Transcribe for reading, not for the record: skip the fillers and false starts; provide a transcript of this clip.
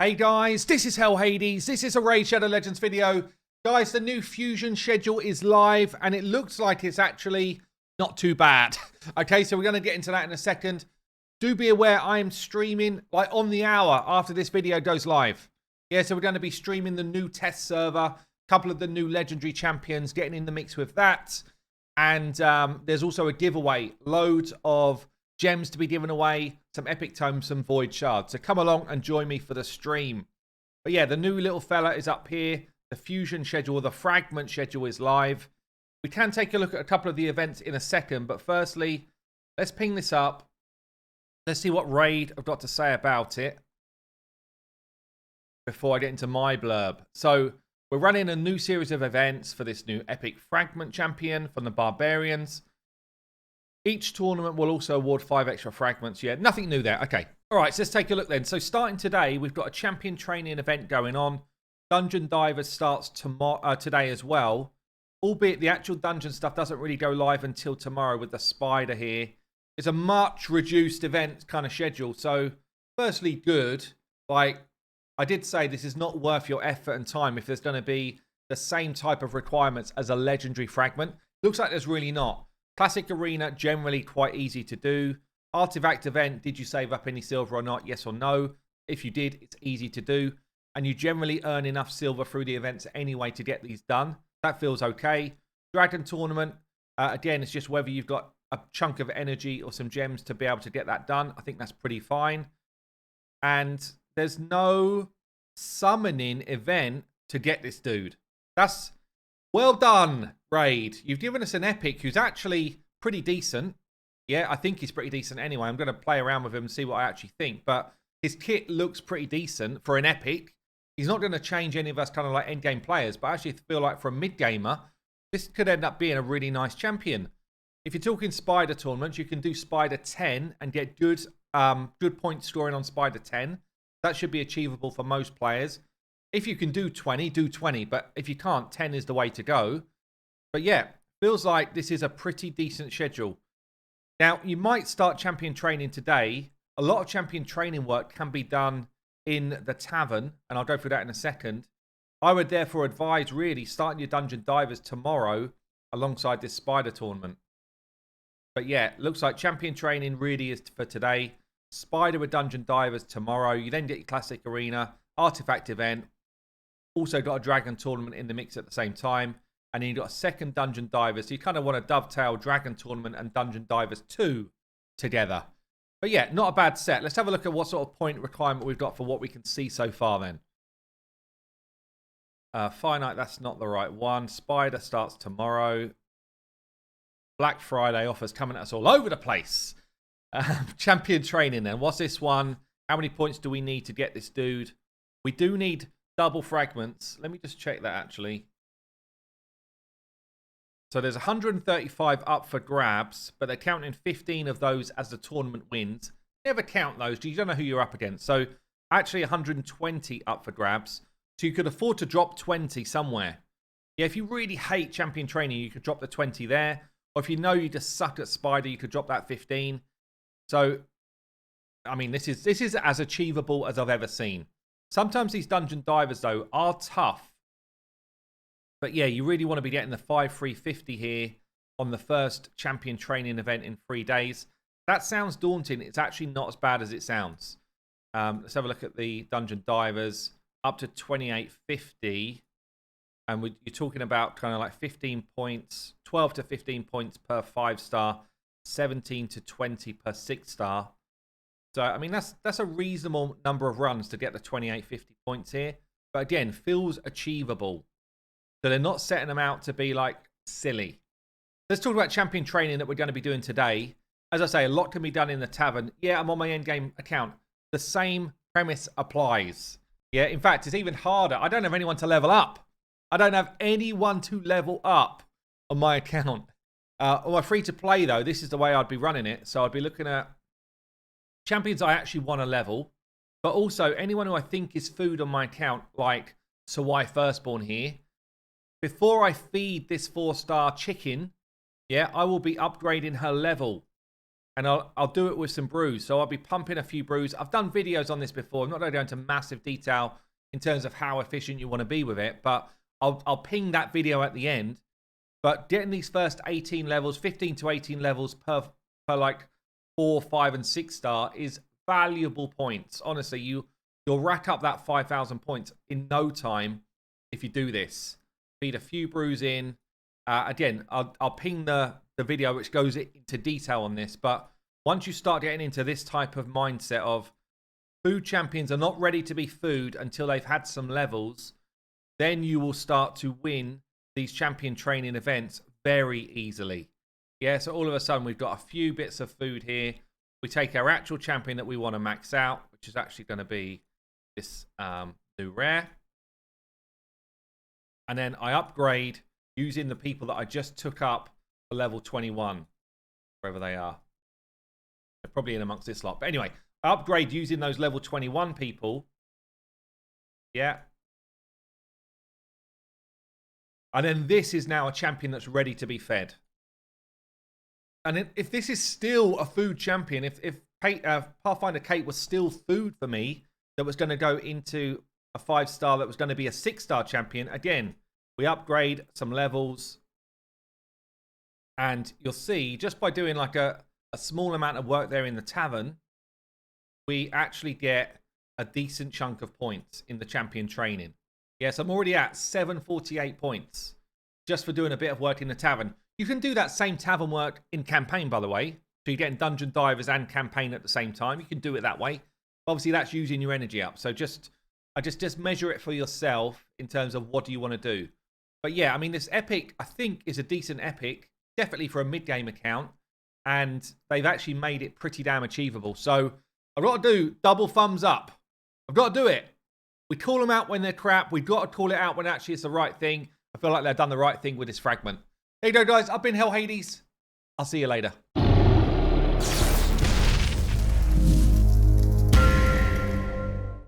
Hey guys, this is Hell Hades. This is a Raid Shadow Legends video. Guys, the new Fusion schedule is live and it looks like it's actually not too bad. Okay, so we're going to get into that in a second. Do be aware I am streaming like on the hour after this video goes live. Yeah, so we're going to be streaming the new test server, a couple of the new legendary champions, getting in the mix with that. And there's also a giveaway, loads of gems to be given away, some epic tomes, some void shards. So come along and join me for the stream. But yeah, the new little fella is up here. The fusion schedule, the fragment schedule is live. We can take a look at a couple of the events in a second, but firstly, let's ping this up. Let's see what Raid have got to say about it before I get into my blurb. So we're running a new series of events for this new epic fragment champion from the Barbarians. Each tournament will also award 5 extra fragments. Yeah, nothing new there. Okay. All right, so let's take a look then. So starting today, we've got a champion training event going on. Dungeon Divers starts today as well. Albeit the actual dungeon stuff doesn't really go live until tomorrow with the spider here. It's a much reduced event kind of schedule. So firstly, good. Like, I did say this is not worth your effort and time if there's going to be the same type of requirements as a legendary fragment. Looks like there's really not. Classic Arena, generally quite easy to do. Artifact event, did you save up any silver or not? Yes or no. If you did, it's easy to do. And you generally earn enough silver through the events anyway to get these done. That feels okay. Dragon Tournament, again, it's just whether you've got a chunk of energy or some gems to be able to get that done. I think that's pretty fine. And there's no summoning event to get this dude. That's well done, Raid. You've given us an epic who's actually pretty decent. Yeah, I think he's pretty decent anyway. I'm going to play around with him and see what I actually think. But his kit looks pretty decent for an epic. He's not going to change any of us kind of like endgame players. But I actually feel like for a mid-gamer, this could end up being a really nice champion. If you're talking Spider tournaments, you can do Spider 10 and get good point scoring on Spider 10. That should be achievable for most players. If you can do 20, do 20. But if you can't, 10 is the way to go. But yeah, feels like this is a pretty decent schedule. Now, you might start champion training today. A lot of champion training work can be done in the tavern, and I'll go through that in a second. I would therefore advise really starting your Dungeon Divers tomorrow alongside this Spider tournament. But yeah, looks like champion training really is for today. Spider with Dungeon Divers tomorrow. You then get your Classic Arena, Artifact event. Also got a Dragon Tournament in the mix at the same time. And then you've got a second Dungeon Divers. So you kind of want to dovetail Dragon Tournament and Dungeon Divers 2 together. But yeah, not a bad set. Let's have a look at what sort of point requirement we've got for what we can see so far then. Finite, that's not the right one. Spider starts tomorrow. Black Friday offers coming at us all over the place. Champion training then. What's this one? How many points do we need to get this dude? We do need double fragments. Let me just check that actually. So there's 135 up for grabs, but they're counting 15 of those as the tournament wins. Never count those. You don't know who you're up against. So actually 120 up for grabs. So you could afford to drop 20 somewhere. Yeah, if you really hate champion training, you could drop the 20 there. Or if you know you just suck at Spider, you could drop that 15. So, I mean, this is as achievable as I've ever seen. Sometimes these Dungeon Divers, though, are tough. But yeah, you really want to be getting the 5,350 here on the first champion training event in 3 days. That sounds daunting. It's actually not as bad as it sounds. Let's have a look at the Dungeon Divers. Up to 2,850. And you're talking about kind of like 15 points, 12 to 15 points per 5-star, 17 to 20 per 6-star. So, I mean, that's a reasonable number of runs to get the 2,850 points here. But again, feels achievable. So they're not setting them out to be like silly. Let's talk about champion training that we're going to be doing today. As I say, a lot can be done in the tavern. Yeah, I'm on my endgame account. The same premise applies. Yeah, in fact, it's even harder. I don't have anyone to level up. I don't have anyone to level up on my account. On my free-to-play, though, this is the way I'd be running it. So I'd be looking at champions I actually want to level, but also anyone who I think is food on my account, like Sawai Firstborn here. Before I feed this 4-star chicken, yeah, I will be upgrading her level. And I'll do it with some brews. So I'll be pumping a few brews. I've done videos on this before. I'm not going to go into massive detail in terms of how efficient you want to be with it, but I'll ping that video at the end. But getting these first 18 levels, 15 to 18 levels per like 4, 5, and 6 star is valuable points. Honestly, you'll rack up that 5,000 points in no time if you do this. Feed a few brews in. Again, I'll ping the video which goes into detail on this, but once you start getting into this type of mindset of food champions are not ready to be food until they've had some levels, then you will start to win these champion training events very easily. Yeah, so all of a sudden we've got a few bits of food here. We take our actual champion that we want to max out, which is actually going to be this new rare. And then I upgrade using the people that I just took up for level 21, wherever they are. They're probably in amongst this lot. But anyway, I upgrade using those level 21 people. Yeah. And then this is now a champion that's ready to be fed. And if this is still a food champion, if Pathfinder Kate was still food for me, that was going to go into a 5-star that was going to be a 6-star champion, again, we upgrade some levels. And you'll see, just by doing like a small amount of work there in the tavern, we actually get a decent chunk of points in the champion training. Yes, I'm already at 748 points just for doing a bit of work in the tavern. You can do that same tavern work in campaign, by the way. So you're getting dungeon divers and campaign at the same time. You can do it that way. Obviously, that's using your energy up. So just measure it for yourself in terms of what do you want to do. But yeah, I mean, this epic, I think, is a decent epic. Definitely for a mid-game account. And they've actually made it pretty damn achievable. So I've got to do double thumbs up. I've got to do it. We call them out when they're crap. We've got to call it out when actually it's the right thing. I feel like they've done the right thing with this fragment. There you go, guys. I've been Hell Hades. I'll see you later.